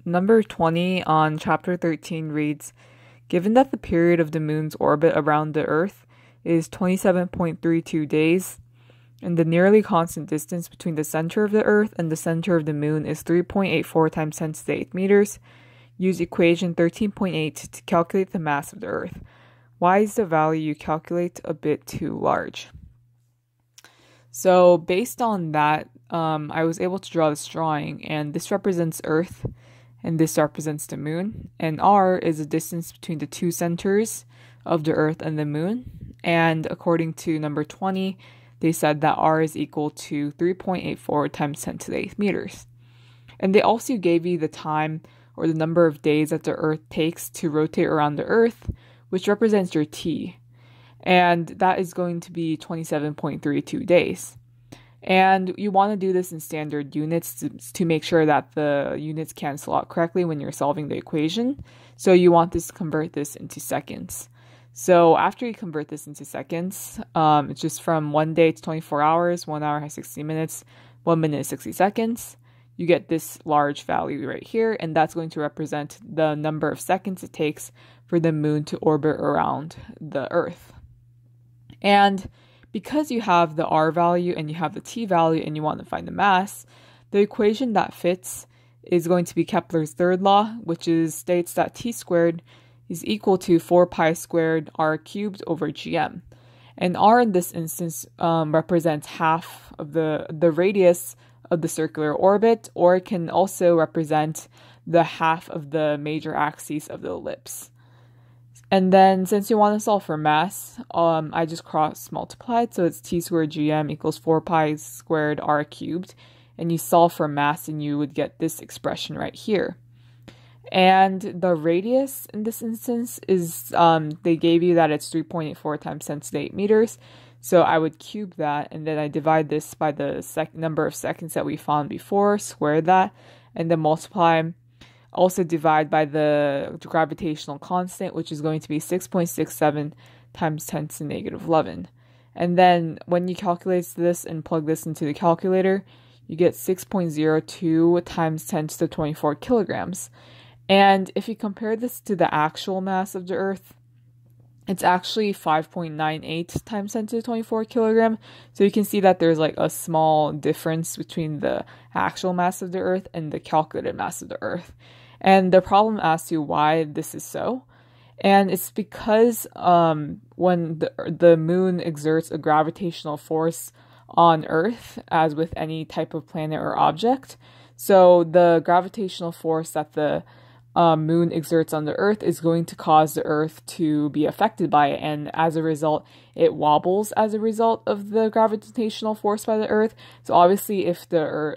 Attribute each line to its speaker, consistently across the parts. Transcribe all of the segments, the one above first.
Speaker 1: Number 20 on chapter 13 reads, given that the period of the moon's orbit around the Earth is 27.32 days, and the nearly constant distance between the center of the Earth and the center of the moon is 3.84 times 10 to the 8th meters, use equation 13.8 to calculate the mass of the Earth. Why is the value you calculate a bit too large? So based on that, I was able to draw this drawing, and this represents Earth, and this represents the moon, and r is the distance between the two centers of the Earth and the moon, and according to number 20, they said that r is equal to 3.84 times 10 to the 8th meters. And they also gave you the time or the number of days that the Earth takes to rotate around the Earth, which represents your t, and that is going to be 27.32 days. And you want to do this in standard units to make sure that the units cancel out correctly when you're solving the equation. So you want to convert this into seconds. So after you convert this into seconds, it's just from 1 day to 24 hours, 1 hour has 60 minutes, 1 minute is 60 seconds. You get this large value right here, and that's going to represent the number of seconds it takes for the moon to orbit around the Earth. And because you have the r value and you have the t value and you want to find the mass, the equation that fits is going to be Kepler's third law, which states that t squared is equal to 4 pi squared r cubed over gm. And r in this instance represents half of the radius of the circular orbit, or it can also represent the half of the major axes of the ellipse. And then since you want to solve for mass, I just cross multiplied, so it's t squared gm equals 4 pi squared r cubed, and you solve for mass and you would get this expression right here. And the radius in this instance is, they gave you that it's 3.84 times 10 to the 8 meters, so I would cube that, and then I divide this by the number of seconds that we found before, square that, and then multiply. Also divide by the gravitational constant, which is going to be 6.67 times 10 to the negative 11. And then when you calculate this and plug this into the calculator, you get 6.02 times 10 to the 24 kilograms. And if you compare this to the actual mass of the Earth, it's actually 5.98 times 10 to the 24 kilogram. So you can see that there's like a small difference between the actual mass of the Earth and the calculated mass of the Earth. And the problem asks you why this is so. And it's because when the moon exerts a gravitational force on Earth, as with any type of planet or object, so the gravitational force that the moon exerts on the Earth is going to cause the Earth to be affected by it, and as a result it wobbles as a result of the gravitational force by the Earth. So obviously if the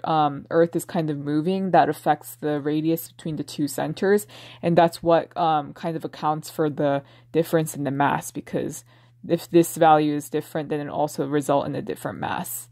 Speaker 1: Earth is kind of moving, that affects the radius between the two centers, and that's what kind of accounts for the difference in the mass, because if this value is different, then it also result in a different mass.